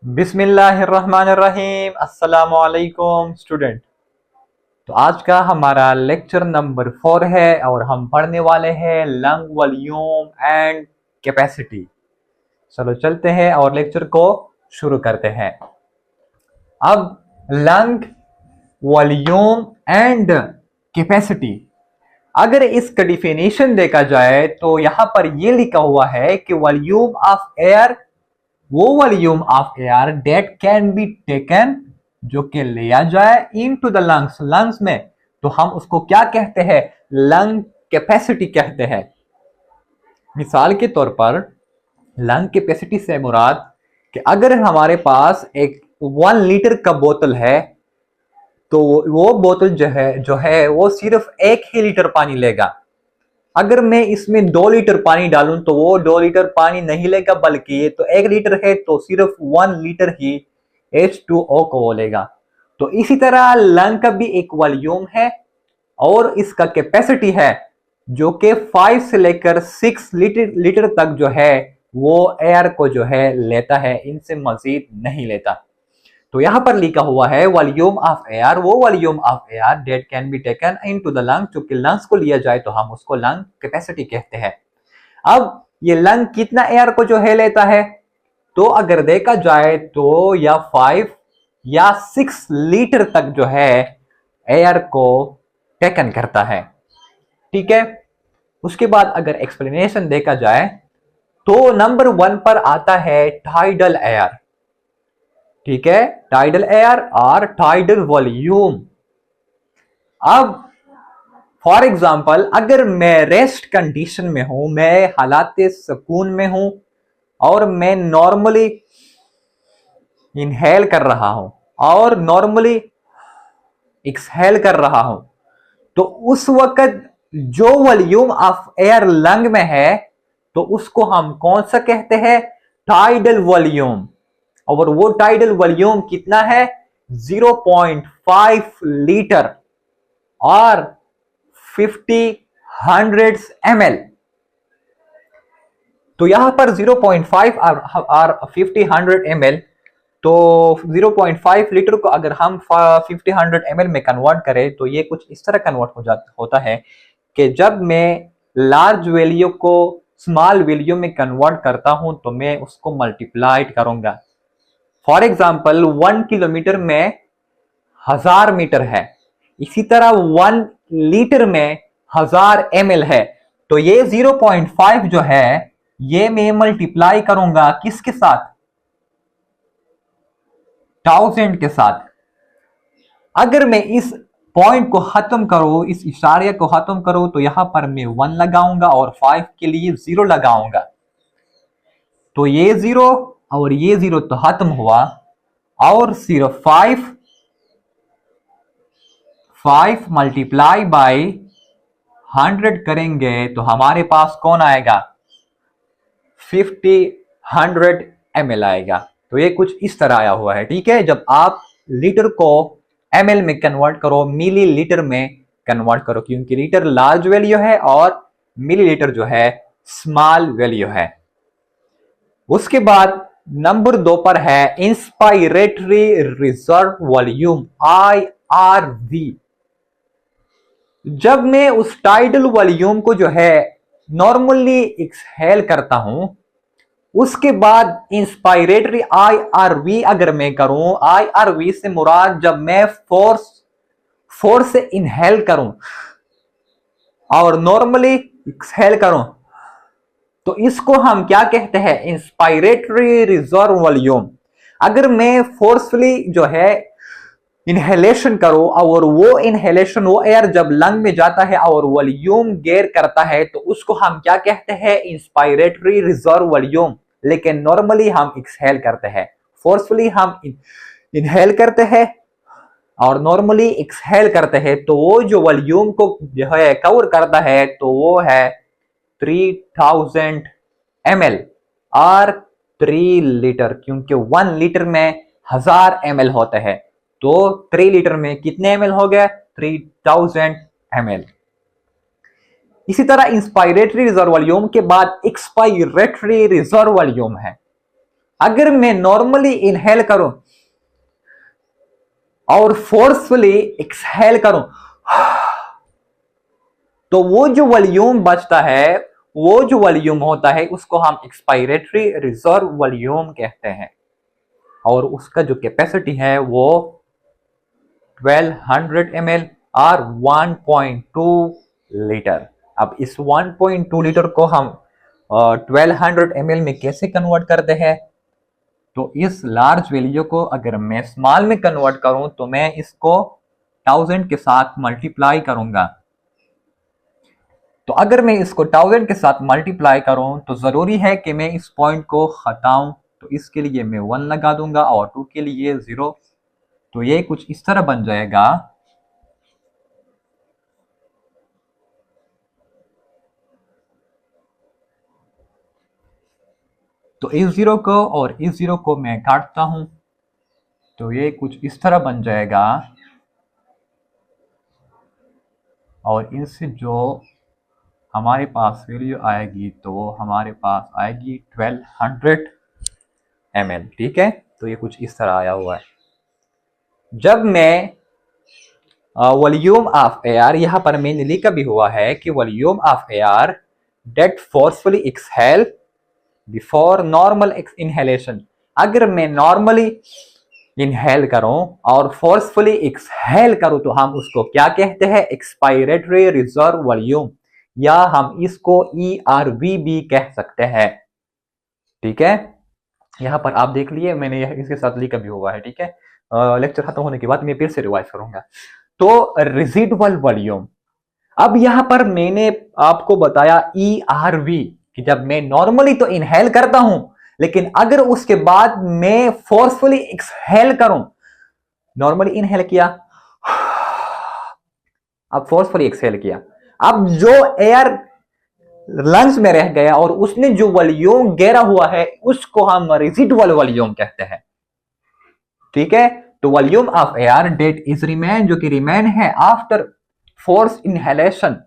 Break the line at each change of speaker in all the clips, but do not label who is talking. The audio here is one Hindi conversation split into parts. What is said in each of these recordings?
बिस्मिल्लाहिर्रहमानिर्रहीम। अस्सलामु अलैकुम स्टूडेंट। तो आज का हमारा लेक्चर नंबर 4 है और हम पढ़ने वाले हैं लंग वॉल्यूम एंड कैपेसिटी। चलो चलते हैं और लेक्चर को शुरू करते हैं। अब लंग वॉल्यूम एंड कैपेसिटी, अगर इसका डिफिनेशन देखा जाए तो यहां पर यह लिखा हुआ है कि वॉल्यूम ऑफ एयर, वो volume of air date can be taken, जो कि लिया जाए इनटू द लंग्स, लंग्स में, तो हम उसको क्या कहते हैं? लंग कैपेसिटी कहते हैं। मिसाल के तौर पर लंग कैपेसिटी से मुराद कि अगर हमारे पास एक 1 लीटर का बोतल है तो वो बोतल जो है वो सिर्फ 1 ही लीटर पानी लेगा। अगर मैं इसमें 2 लीटर पानी डालूं तो वो 2 लीटर पानी नहीं लेगा, बल्कि ये तो 1 लीटर है तो सिर्फ 1 लीटर ही H2O को वो लेगा। तो इसी तरह लंग का भी एक वॉल्यूम है और इसका कैपेसिटी है जो कि 5 से लेकर 6 लीटर तक जो है वो एयर को जो है लेता है, इनसे मजीद नहीं लेता। तो यहां पर लिखा हुआ है वॉल्यूम ऑफ एयर, वो volume of air date can be taken into the lung, चूंकि लंग्स को लिया जाए तो हम उसको लंग कैपेसिटी कहते हैं। अब ये लंग कितना एयर को जो है लेता है, तो अगर देखा जाए तो या 5 या 6 लीटर तक जो है एयर को टेकन करता है। ठीक है। उसके बाद अगर एक्सप्लेनेशन देखा जाए तो नंबर 1 पर आता है टाइडल एयर। ठीक है, टाइडल एयर और टाइडल वॉल्यूम। अब फॉर एग्जांपल अगर मैं रेस्ट कंडीशन में हूं, मैं हालात सुकून में हूं और मैं नॉर्मली इनहेल कर रहा हूं और नॉर्मली एक्सहेल कर रहा हूं, तो उस वक्त जो वॉल्यूम ऑफ एयर लंग में है तो उसको हम कौन सा कहते हैं? Tidal volume. और वो टाइडल वॉल्यूम कितना है? 0.5 लीटर और 50 हंड्रेड्स ml। तो यहां पर 0.5 और 50 हंड्रेड ml, तो 0.5 लीटर को अगर हम 50 हंड्रेड ml में कन्वर्ट करें तो ये कुछ इस तरह कन्वर्ट होता है कि जब मैं लार्ज वैल्यू को स्मॉल वैल्यू में कन्वर्ट करता हूं तो मैं उसको मल्टीप्लाई करूंगा। फॉर एग्जाम्पल 1 किलोमीटर में 1000 मीटर है, इसी तरह 1 लीटर में 1000 ml है। तो ये 0.5 जो है ये मैं मल्टीप्लाई करूंगा किसके साथ? 1000 के साथ। अगर मैं इस पॉइंट को खत्म करूं, इस इशारे को खत्म करूं, तो यहां पर मैं 1 लगाऊंगा और 5 के लिए 0 लगाऊंगा। तो ये 0 और ये 0 तो खत्म हुआ और सिर्फ 5 मल्टीप्लाई बाई 100 करेंगे तो हमारे पास कौन आएगा? 50 100 ml आएगा। तो ये कुछ इस तरह आया हुआ है। ठीक है, जब आप लीटर को ml में कन्वर्ट करो, मिली लीटर में कन्वर्ट करो, क्योंकि लीटर लार्ज वैल्यू है और मिलीलीटर जो है स्मॉल वैल्यू है। उसके बाद नंबर 2 पर है इंस्पायरेटरी रिजर्व वॉल्यूम, IRV। जब मैं उस टाइडल वॉल्यूम को जो है नॉर्मली एक्सहेल करता हूं, उसके बाद इंस्पायरेटरी IRV अगर मैं करूं, IRV से मुराद जब मैं फोर्स से इनहेल करूं और नॉर्मली एक्सहेल करूं, तो इसको हम क्या कहते हैं? Inspiratory reserve volume. अगर मैं फोर्सफुली जो है इनहेलेशन करो और वो इनहेलेशन, वो एयर जब लंग में जाता है और वॉल्यूम गेयर करता है तो उसको हम क्या कहते हैं? Inspiratory reserve volume. लेकिन नॉर्मली हम एक्सहेल करते हैं, फोर्सफुली हम इनहेल करते हैं और नॉर्मली एक्सहेल करते हैं, तो वो जो वॉल्यूम को जो है कवर करता है तो वो है 3000 ml और 3 लीटर, क्योंकि 1 लीटर में 1000 ml होता है, तो 3 लीटर में कितने ml हो गए? 3000 ml। इसी तरह इंस्पायरेटरी रिजर्व वॉल्यूम के बाद एक्सपायरेटरी रिजर्व वॉल्यूम है। अगर मैं नॉर्मली इनहेल करूं और फोर्सफुली एक्सहेल करूं, तो वो जो वॉल्यूम बचता है, वो जो वॉल्यूम होता है उसको हम एक्सपायरेटरी रिजर्व वॉल्यूम कहते हैं, और उसका जो कैपेसिटी है वो 1200 ml और 1.2 लीटर। अब इस 1.2 लीटर को हम 1200 ml में कैसे कन्वर्ट करते हैं? तो इस लार्ज वैल्यू को अगर मैं स्मॉल में कन्वर्ट करूं तो मैं इसको 1000 के साथ मल्टीप्लाई करूंगा। तो अगर मैं इसको 1000 के साथ मल्टीप्लाई करूं तो जरूरी है कि मैं इस पॉइंट को हटाऊं, तो इसके लिए मैं 1 लगा दूंगा और 2 के लिए 0। तो ये कुछ इस तरह बन जाएगा। तो इस 0 को और इस 0 को मैं काटता हूं, तो ये कुछ इस तरह बन जाएगा, और इनसे जो हमारे पास वैल्यू आएगी तो हमारे पास आएगी 1200 ml। ठीक है, तो ये कुछ इस तरह आया हुआ है। जब मैं वॉल्यूम ऑफ एयर, यहां पर मैंने लिखा भी हुआ है कि volume of air that forcefully exhale before normal inhalation, अगर मैं नॉर्मली इनहेल करूं और फोर्सफुली एक्सहेल करूं तो हम उसको क्या कहते हैं? एक्सपायरेटरी रिजर्व वॉल्यूम, या हम इसको ERV भी कह सकते हैं। ठीक है, यहां पर आप देख लिए मैंने इसके साथ लिखा भी हुआ है। ठीक है, लेक्चर खत्म होने के बाद मैं फिर से रिवाइज करूंगा। तो रेजिडुअल वॉल्यूम, अब यहां पर मैंने आपको बताया ERV कि जब मैं नॉर्मली तो इनहेल करता हूं, लेकिन अगर उसके बाद मैं फोर्सफुली एक्सहेल करूं, नॉर्मली इनहेल किया, अब फोर्सफुली एक्सहेल किया, अब जो एयर लंग्स में रह गया और उसने जो वॉल्यूम घेरा हुआ है उसको हम रेजिडुअल वॉल्यूम कहते हैं। ठीक है, तो volume of air that is remain, जो कि रिमेन है आफ्टर फोर्स इनहेलेशन,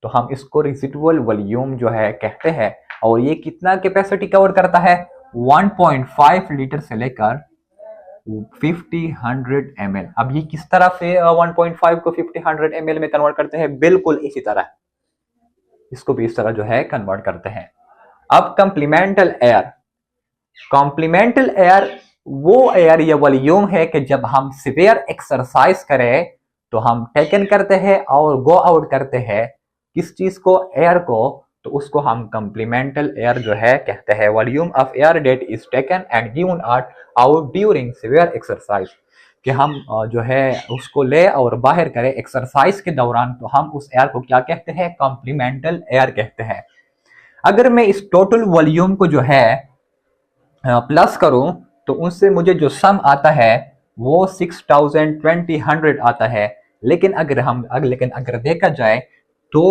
तो हम इसको रेजिडुअल वॉल्यूम जो है कहते हैं। और ये कितना कैपेसिटी कवर करता है? 1.5 लीटर से लेकर 50-100 ml। अब ये किस तरह से 1.5 को 50-100 ml में कन्वर्ट करते हैं? बिल्कुल इसी तरह, इसको भी इस तरह जो है कन्वर्ट करते हैं। अब कॉम्प्लीमेंटल एयर, कॉम्प्लीमेंटल एयर वो एयर या वॉल्यूम है कि जब हम सिवियर एक्सरसाइज करें तो हम टेकन करते हैं और गो आउट करते हैं किस चीज को? एयर को, तो उसको हम कॉम्प्लीमेंटल एयर जो है कहते हैं। Volume of air that is taken and given out during severe exercise, कि हम जो है उसको ले और बाहर करें एक्सरसाइज के दौरान, तो हम उस एयर को क्या कहते हैं? कॉम्प्लीमेंटल एयर कहते हैं। अगर मैं इस टोटल वॉल्यूम को जो है प्लस करूं तो उससे मुझे जो सम आता है वो 6000-2000 आता है। लेकिन अगर देखा जाए तो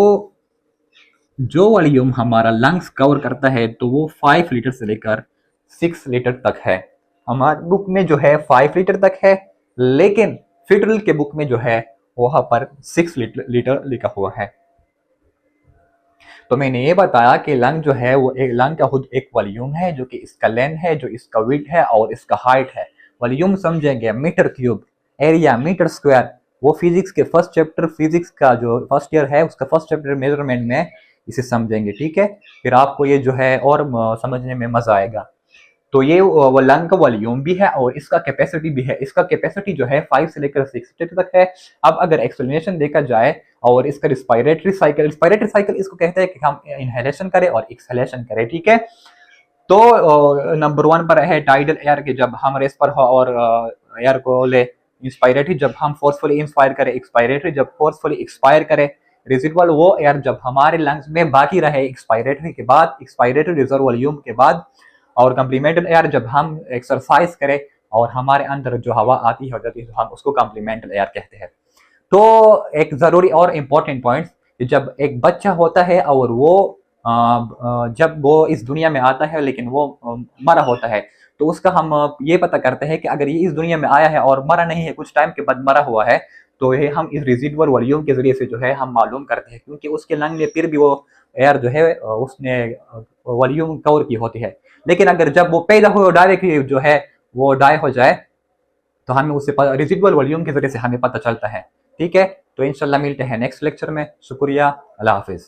जो वॉल्यूम हमारा लंग्स कवर करता है तो वो 5 लीटर से लेकर 6 लीटर तक है। हमारी बुक में जो है 5 लीटर तक है, लेकिन फेडरल के बुक में जो है वहां पर 6 लीटर लिखा हुआ है। तो मैंने ये बताया कि लंग जो है वो एक लंग का खुद एक वॉल्यूम है, जो कि इसका लेंथ है, जो इसका विड्थ है और इसका हाइट है। वॉल्यूम समझेंगे metre cube, area metre square, वो फिजिक्स के फर्स्ट चैप्टर, फिजिक्स का जो फर्स्ट ईयर है उसका फर्स्ट चैप्टर मेजरमेंट में इसे समझेंगे। ठीक है, फिर आपको ये जो है और समझने में मजा आएगा। तो ये लंग का वॉल्यूम भी है और इसका कैपेसिटी भी है। इसका कैपेसिटी जो है 5 से लेकर 6 लीटर तक है। अब अगर एक्सप्लेनेशन देखा जाए और इसका रिस्पायरेटरी साइकिल इसको कहते हैं कि हम इनहेलेशन करें और एक्सहेलेशन करें। ठीक है, तो नंबर 1 पर है टाइडल एयर के, जब हम रेस पर हो और एयर को ले। इंस्पायरेटरी जब हम फोर्सफुली इंस्पायर करें, एक्सपायरेटरी जब फोर्सफुली एक्सपायर करें। रेजिडुअल वो एयर जब हमारे लंग्स में बाकी रहे एक्सपायरेटरी के बाद, एक्सपायरेटरी रिजर्व वॉल्यूम के बाद। और कॉम्प्लीमेंटल एयर जब हम एक्सरसाइज करें और हमारे अंदर जो हवा आती हो जाती है तो हम उसको कॉम्प्लीमेंटल एयर कहते हैं। तो एक जरूरी और इम्पोर्टेंट पॉइंट, जब एक बच्चा होता है और वो जब वो इस दुनिया में आता है लेकिन वो मरा होता है, तो उसका हम ये पता करते हैं कि अगर ये इस दुनिया में आया है और मरा नहीं है, कुछ टाइम के बाद मरा हुआ है, तो ये हम इस रेजिडुअल वॉल्यूम के जरिए से जो है हम मालूम करते हैं, क्योंकि उसके लंग में फिर भी वो एयर जो है उसने वॉल्यूम कवर की होती है। लेकिन अगर जब वो पैदा हो डायरेक्टली जो है वो डाई हो जाए तो हमें उससे रिजिडुअल वॉल्यूम के जरिए से हमें पता चलता है। ठीक है, तो इंशाल्लाह मिलते हैं नेक्स्ट लेक्चर में। शुक्रिया, अल्लाह हाफिज।